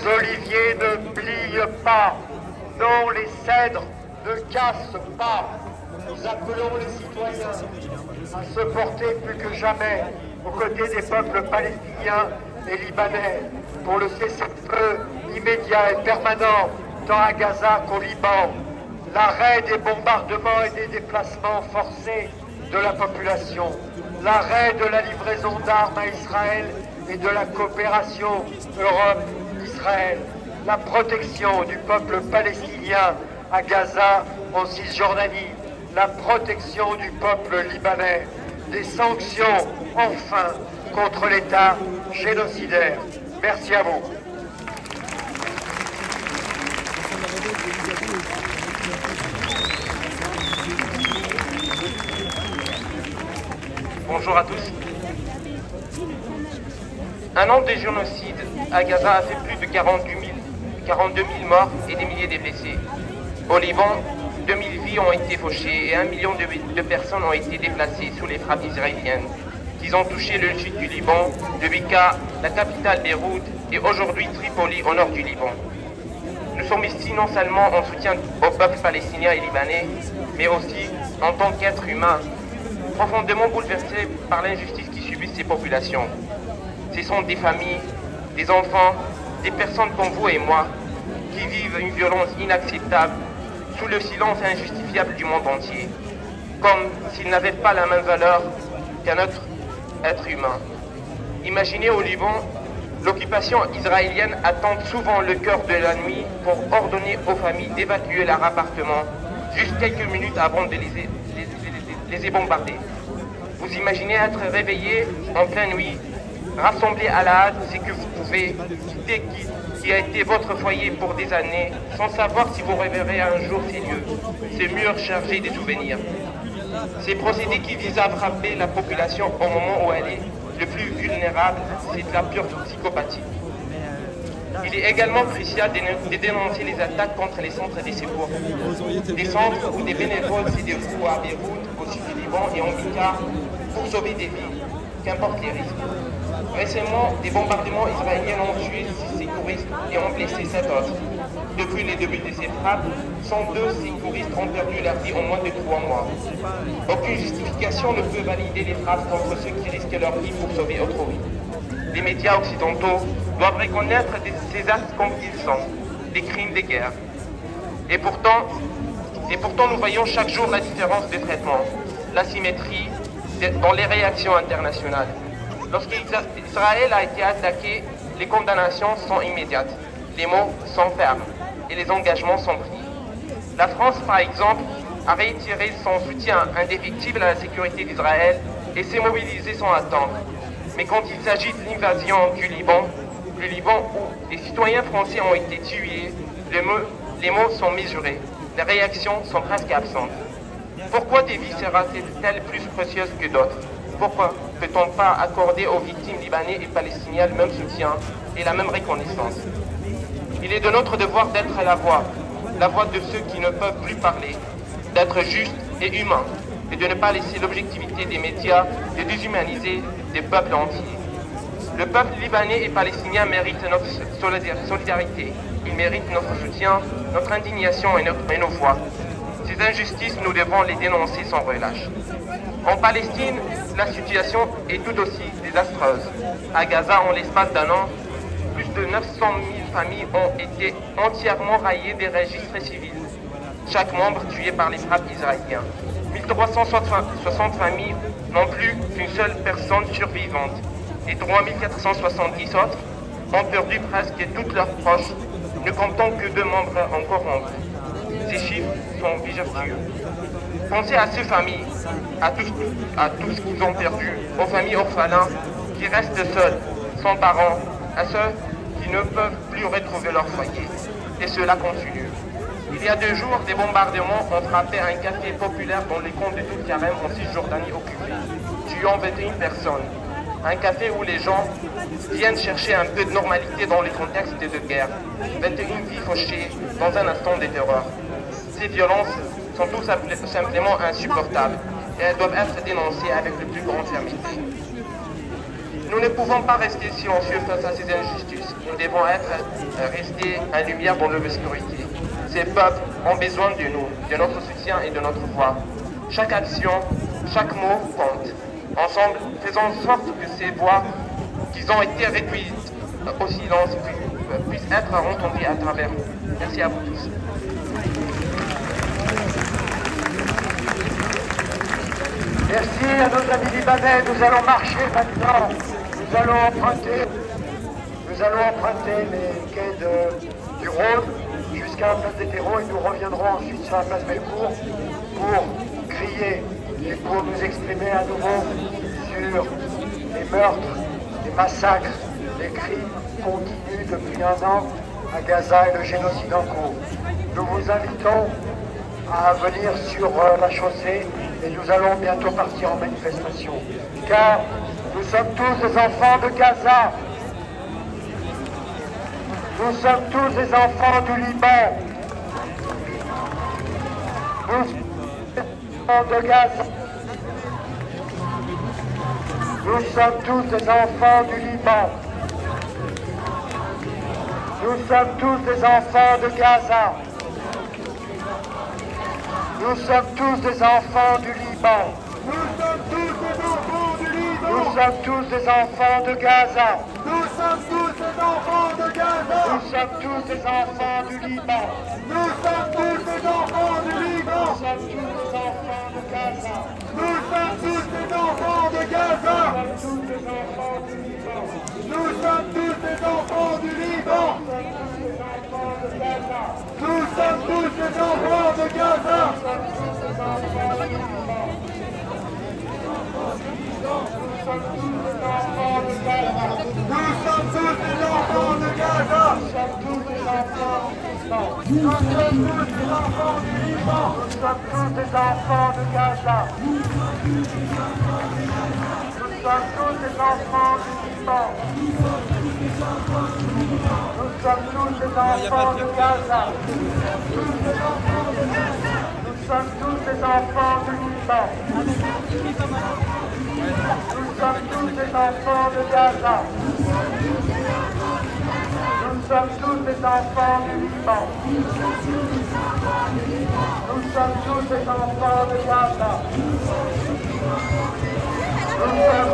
oliviers ne plient pas, dont les cèdres ne cassent pas. Nous appelons les citoyens à se porter plus que jamais aux côtés des peuples palestiniens et libanais pour le cessez-le-feu immédiat et permanent tant à Gaza qu'au Liban, l'arrêt des bombardements et des déplacements forcés de la population, l'arrêt de la livraison d'armes à Israël et de la coopération Europe-Israël, la protection du peuple palestinien à Gaza, en Cisjordanie, la protection du peuple libanais, des sanctions, enfin, contre l'État génocidaire. Merci à vous. Bonjour à tous. Un an de génocide à Gaza a fait plus de 42 000 morts et des milliers de blessés. Au Liban, 2000 vies ont été fauchées et 1 million de personnes ont été déplacées sous les frappes israéliennes. Ils ont touché le sud du Liban, de Beka, la capitale Beyrouth et aujourd'hui Tripoli au nord du Liban. Nous sommes ici non seulement en soutien au peuple palestinien et libanais, mais aussi en tant qu'êtres humains, profondément bouleversés par l'injustice qui subissent ces populations. Ce sont des familles, des enfants, des personnes comme vous et moi, qui vivent une violence inacceptable sous le silence injustifiable du monde entier, comme s'ils n'avaient pas la même valeur qu'un autre être humain. Imaginez au Liban, l'occupation israélienne attend souvent le cœur de la nuit pour ordonner aux familles d'évacuer leur appartement juste quelques minutes avant de les bombarder. Vous imaginez être réveillé en pleine nuit, rassemblé à la hâte ce que vous pouvez, quitter qui a été votre foyer pour des années, sans savoir si vous reverrez un jour ces lieux, ces murs chargés de souvenirs. Ces procédés qui visent à frapper la population au moment où elle est le plus vulnérable, c'est de la pure psychopathie. Il est également crucial de dénoncer les attaques contre les centres de secours. Des centres où des bénévoles se dévouent à Beyrouth, au sud du Liban et en Beka pour sauver des vies, qu'importe les risques. Récemment, des bombardements israéliens ont tué 6 secouristes et ont blessé 7 autres. Depuis le début de ces frappes, 102 secouristes ont perdu leur vie en moins de 3 mois. Aucune justification ne peut valider les frappes contre ceux qui risquent leur vie pour sauver autrui. Les médias occidentaux doivent reconnaître ces actes comme ils sont, des crimes de guerre. Et pourtant, nous voyons chaque jour la différence de traitement, l'asymétrie dans les réactions internationales. Lorsqu'Israël a été attaqué, les condamnations sont immédiates, les mots sont fermes et les engagements sont pris. La France, par exemple, a réitéré son soutien indéfectible à la sécurité d'Israël et s'est mobilisée sans attendre. Mais quand il s'agit de l'invasion du Liban où les citoyens français ont été tués, les mots sont mesurés, les réactions sont presque absentes. Pourquoi des vies seraient-elles plus précieuses que d'autres? Pourquoi ne peut-on pas accorder aux victimes libanais et palestiniens le même soutien et la même reconnaissance? Il est de notre devoir d'être la voix de ceux qui ne peuvent plus parler, d'être juste et humain, et de ne pas laisser l'objectivité des médias de déshumaniser des peuples entiers. Le peuple libanais et palestinien mérite notre solidarité. Il mérite notre soutien, notre indignation et nos voix. Ces injustices, nous devons les dénoncer sans relâche. En Palestine, la situation est tout aussi désastreuse. À Gaza, en l'espace d'un an, plus de 900 000 familles ont été entièrement rayées des registres civils. Chaque membre tué par les frappes israéliennes. 1360 familles n'ont plus qu'une seule personne survivante. Et 3470 autres ont perdu presque tous leurs proches, ne comptant que 2 membres encore en vie. Ces chiffres sont vertueux. Pensez à ces familles, à tous ce qu'ils ont perdu, aux familles orphelins qui restent seules, sans parents, à ceux qui ne peuvent plus retrouver leur foyer. Et cela continue. Il y a 2 jours, des bombardements ont frappé un café populaire dans les camps de Toul-Karem en Cisjordanie occupée, tuant 21 personnes. Un café où les gens viennent chercher un peu de normalité dans les contextes de guerre. 21 vies fauchées dans un instant de terreur. Ces violences sont tout simplement insupportables et elles doivent être dénoncées avec le plus grande fermeté. Nous ne pouvons pas rester silencieux face à ces injustices. Nous devons rester en lumière dans l'obscurité. Ces peuples ont besoin de nous, de notre soutien et de notre voix. Chaque action, chaque mot compte. Ensemble, faisons en sorte que ces voix qui ont été réduites au silence puissent être entendues à travers nous. Merci à vous tous. Merci à nos amis libanais. Nous allons marcher maintenant. Nous allons emprunter les quais du Rhône jusqu'à la place des terreaux et nous reviendrons ensuite sur la place Bellecour pour crier et pour nous exprimer à nouveau sur les meurtres, les massacres, les crimes continus depuis un an à Gaza et le génocide en cours. Nous vous invitons à venir sur la chaussée et nous allons bientôt partir en manifestation. Car nous sommes tous des enfants de Gaza. Nous sommes tous des enfants du Liban. Nous sommes des enfants de Gaza. Nous sommes tous des enfants du Liban. Nous sommes tous des enfants de Gaza. Nous sommes tous des enfants du Liban. Nous sommes tous des enfants du Liban. Nous sommes tous des enfants de Gaza. Nous sommes tous des enfants de Gaza. Nous sommes tous des enfants du Liban. Nous sommes tous des enfants du Liban. Nous sommes tous des enfants de Gaza. Nous sommes tous des enfants de Gaza. Nous sommes tous des enfants du Liban. Nous sommes tous des enfants de Gaza. Nous sommes tous des enfants de Gaza. Nous sommes tous des enfants du Liban. Nous sommes tous des enfants du Liban. Nous sommes tous des enfants de Gaza. Nous sommes tous des enfants du Liban. Nous sommes tous des enfants de Gaza. Nous sommes tous des enfants du Liban. Nous sommes tous des enfants de Gaza. Nous sommes tous des enfants du Liban. Nous sommes tous des enfants de Gaza. Nous sommes